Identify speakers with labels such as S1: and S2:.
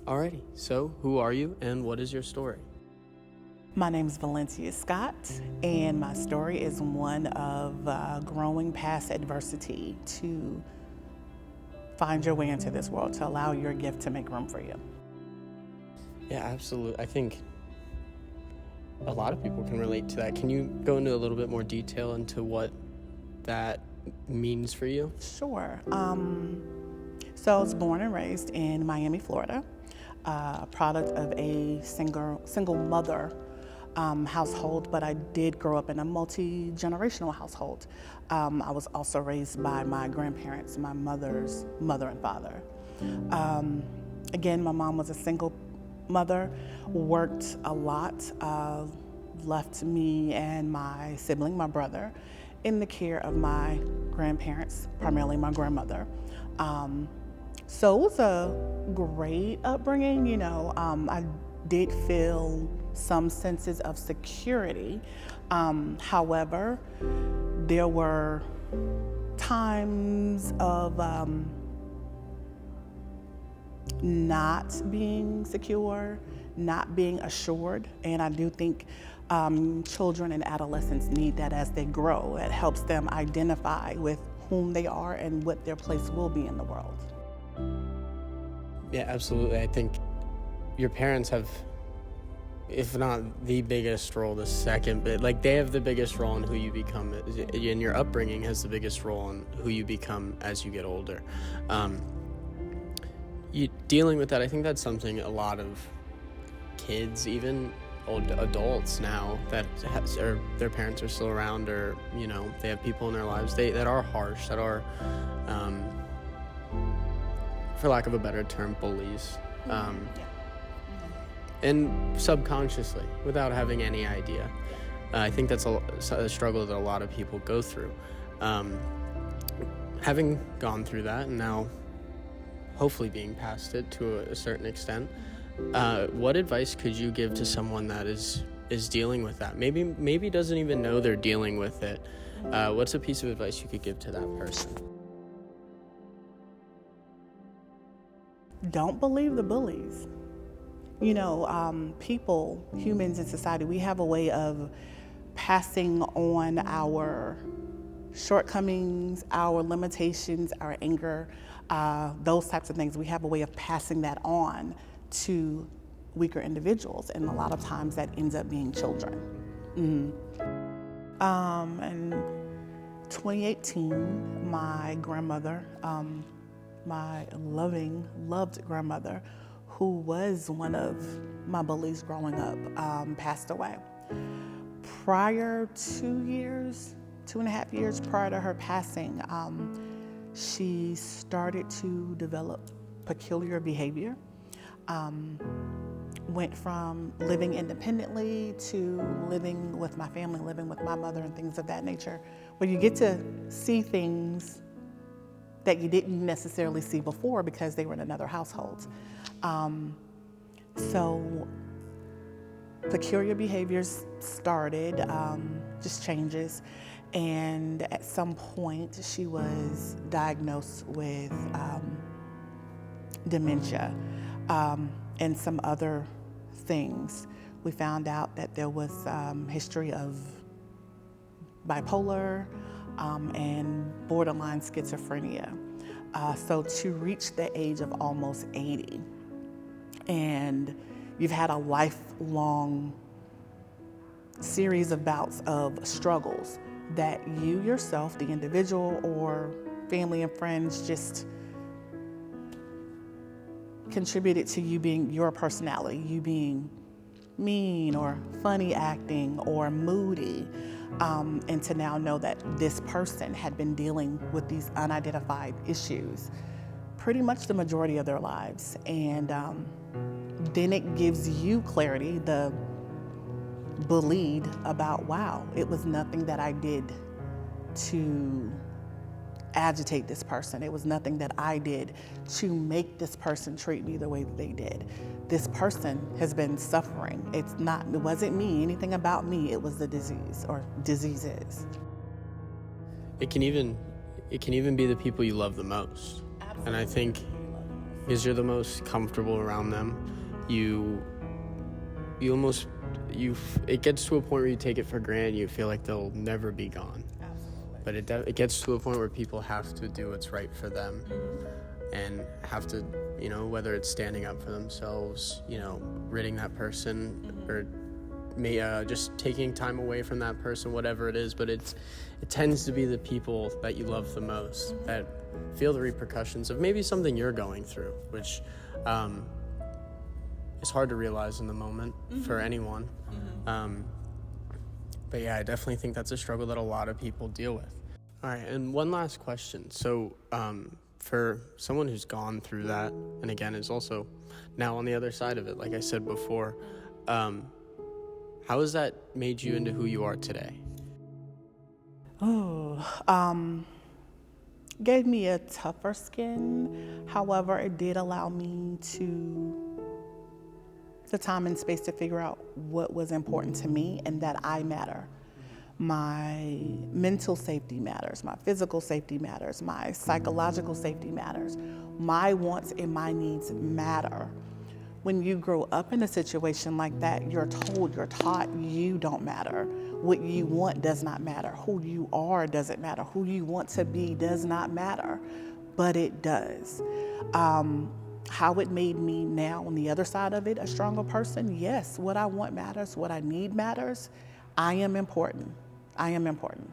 S1: Alrighty, so who are you and what is your story?
S2: My name is Valencia Scott, and my story is one of growing past adversity to find your way into this world, to allow your gift to make room for you.
S1: Yeah, absolutely. I think a lot of people can relate to that. Can you go into a little bit more detail into what that means for you?
S2: Sure. So I was born and raised in Miami, Florida, a product of a single mother household, but I did grow up in a multi-generational household. I was also raised by my grandparents, my mother's mother and father. Again, my mom was a single mother, worked a lot, left me and my sibling, my brother, in the care of my grandparents, primarily my grandmother. So it was a great upbringing, I did feel some senses of security. However, there were times of not being secure, not being assured, and I do think children and adolescents need that as they grow. It helps them identify with whom they are and what their place will be in the world.
S1: Yeah, absolutely. I think your parents have, if not the biggest role, the second, but they have the biggest role in who you become, and your upbringing has the biggest role in who you become as you get older. Dealing with that, I think that's something a lot of kids, even old adults now or their parents are still around, or they have people in their lives that are harsh, that are for lack of a better term, bullies, and subconsciously, without having any idea. I think that's a struggle that a lot of people go through. Having gone through that and now hopefully being past it to a certain extent, what advice could you give to someone that is dealing with that? Maybe doesn't even know they're dealing with it. What's a piece of advice you could give to that person?
S2: Don't believe the bullies. People, humans in society, we have a way of passing on our shortcomings, our limitations, our anger, those types of things. We have a way of passing that on to weaker individuals, and a lot of times that ends up being children. In 2018, my grandmother, my loved grandmother, who was one of my bullies growing up, passed away. Prior 2.5 years prior to her passing, she started to develop peculiar behavior. Went from living independently to living with my family, living with my mother and things of that nature, where you get to see things that you didn't necessarily see before because they were in another household. So peculiar behaviors started, just changes. And at some point she was diagnosed with dementia and some other things. We found out that there was history of bipolar and borderline schizophrenia. So to reach the age of almost 80, and you've had a lifelong series of bouts of struggles that you yourself, the individual or family and friends, just contributed to you being your personality, you being mean or funny acting or moody, and to now know that this person had been dealing with these unidentified issues pretty much the majority of their lives. And then it gives you clarity, the bullied, about, wow, it was nothing that I did to agitate this person. It was nothing that I did to make this person treat me the way that they did. This person has been suffering. It wasn't me, anything about me, it was the disease or diseases.
S1: It can even be the people you love the most.
S2: Absolutely.
S1: And I think because you're the most comfortable around them. It gets to a point where you take it for granted. You feel like they'll never be gone.
S2: Absolutely.
S1: But it gets to a point where people have to do what's right for them, and have to, whether it's standing up for themselves, ridding that person, or just taking time away from that person, whatever it is. But it tends to be the people that you love the most that feel the repercussions of maybe something you're going through, which is hard to realize in the moment for anyone. But yeah, I definitely think that's a struggle that a lot of people deal with. All right, and one last question. So for someone who's gone through that, and again is also now on the other side of it, like I said before, how has that made you into who you are today?
S2: Gave me a tougher skin. However, it did allow me the time and space to figure out what was important to me and that I matter. My mental safety matters, my physical safety matters, my psychological safety matters. My wants and my needs matter. When you grow up in a situation like that, you're taught you don't matter. What you want does not matter. Who you are doesn't matter. Who you want to be does not matter, but it does. How it made me now on the other side of it, a stronger person, yes. What I want matters. What I need matters. I am important. I am important.